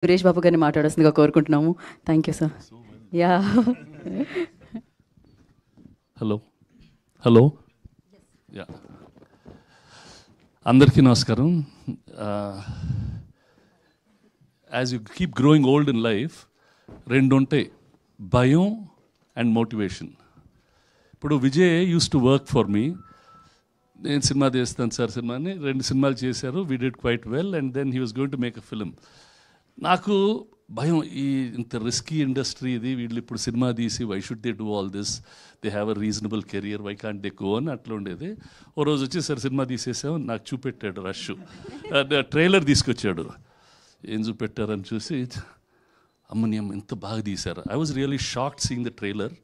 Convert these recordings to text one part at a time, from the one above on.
సురేష్ బాబు గారిని మాట్లాడాల్సిందిగా కోరుకుంటున్నాము. Thank you sir. Yeah hello hello yeah అందరికీ నమస్కారం. As you keep growing old in life రెండు ఉంటాయి, భయం అండ్ మోటివేషన్. ఇప్పుడు Vijay uses to work for me. నేను సినిమా చేస్తాను సార్ సినిమాని 2 సినిమాలు చేశారు. We did quite well and then he was going to make a film. నాకు భయం, ఈ ఇంత రిస్కీ ఇండస్ట్రీ ఇది, వీళ్ళు ఇప్పుడు సినిమా తీసి why should they do all this, they have a reasonable career, why can't they go అని అట్లా ఉండేది. ఓ రోజు వచ్చి సార్ సినిమా తీసేసాం, నాకు చూపెట్టాడు రష్, ట్రైలర్ తీసుకొచ్చాడు. ఏం చూపెట్టారని చూసి అమ్మని అమ్మ ఎంత బాగా తీశారు. I was really shocked seeing the trailer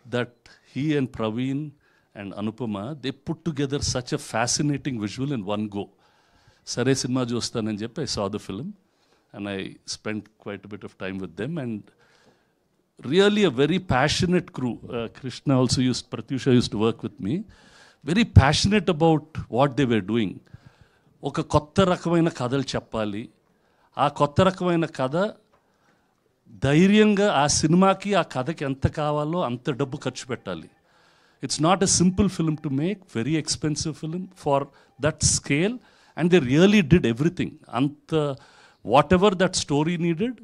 that he and Praveen and Anupama, they put together such a fascinating visual in one go. Sare cinema చూస్తానని చెప్పి I saw the film and I spent quite a bit of time with them and really a very passionate crew. Krishna also Pratyusha used to work with me. Very passionate about what they were doing. ఒక కొత్త రకమైన కథలు చెప్పాలి, ఆ కొత్త రకమైన కథ ధైర్యంగా ఆ సినిమాకి ఆ కథకి ఎంత కావాలో అంత డబ్బు ఖర్చు పెట్టాలి. It's not a simple film to make, very expensive film for that scale and they really did everything. అంత whatever that story needed,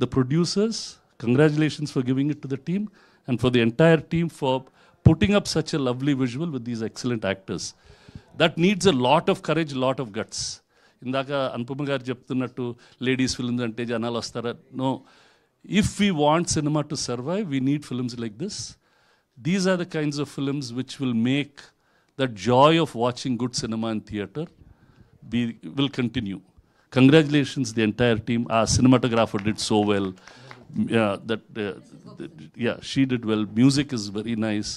the producers, congratulations for giving it to the team and for the entire team for putting up such a lovely visual with these excellent actors. That needs a lot of courage, lot of guts. ఇందాక అనుపమ గారు చెప్తున్నట్టు ladies films అంటే జనాలు వస్తారా? No. If we want cinema to survive, we need films like this. These are the kinds of films which will make that joy of watching good cinema in theatre will continue. Congratulations the entire team. Our cinematographer did so well. She did well. Music is very nice.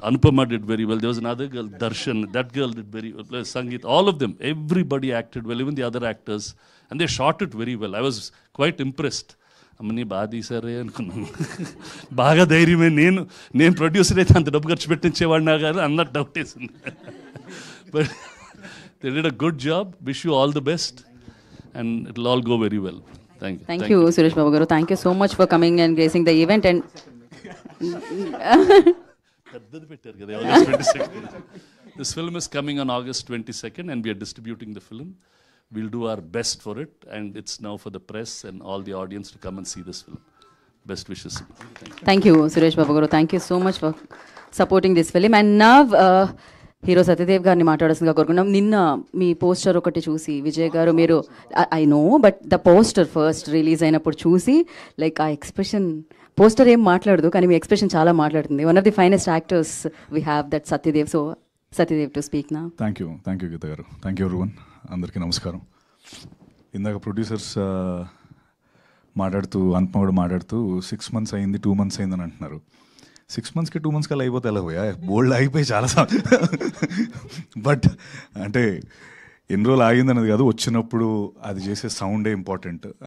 Anupama did very well. There was another girl, Darshan. That girl did very well. Sangeet, all of them, everybody acted well, even the other actors. And they shot it very well. I was quite impressed. అమ్మని బాగా తీసారే అనుకున్నాను. బాగా ధైర్యమే. నేను producer అయితే అంత డబ్బు ఖర్చు పెట్టించేవాడినా కాదు అన్న డౌట్ వేసింది. But they did a good job. Wish you all the best and it will all go very well. Thank you Suresh Babu garu. Thank you so much for coming and gracing the event. And పెద్దది పెట్టారు కదా, August 22nd. This film is coming on August 22nd and we are distributing the film. We'll do our best for it and it's now for the press and all the audience to come and see this film. Best wishes. Thank you Suresh Babu garu. Thank you so much for supporting this film. And now hero Satyadev గారిని మాట్లాడాల్సిందిగా కోరుకున్నాం. నిన్న మీ poster ఒకటి చూసి విజయ్ గారు, మీరు I know but the poster first release అయినప్పుడు చూసి లైక్ ఆ ఎక్స్ప్రెషన్, పోస్టర్ ఏం మాట్లాడదు కానీ మీ ఎక్స్ప్రెషన్ చాలా మాట్లాడుతుంది. One of the finest actors we have that Satyadev. So Satyadev to speak నా. థ్యాంక్ యూ గీత గారు. Thank you everyone. అందరికీ నమస్కారం. ఇందాక ప్రొడ్యూసర్స్ మాట్లాడుతూ, అనుపమ కూడా మాట్లాడుతూ 6 months అయింది, 2 months అయిందని అంటున్నారు. 6 monthsకి 2 months కల్లా అయిపోతే ఎలా పోయా, బోల్డ్ అయిపోయి చాలా. బట్ అంటే ఎన్ని రోజులు ఆగిందనేది కాదు, వచ్చినప్పుడు అది చేసే సౌండే ఇంపార్టెంట్.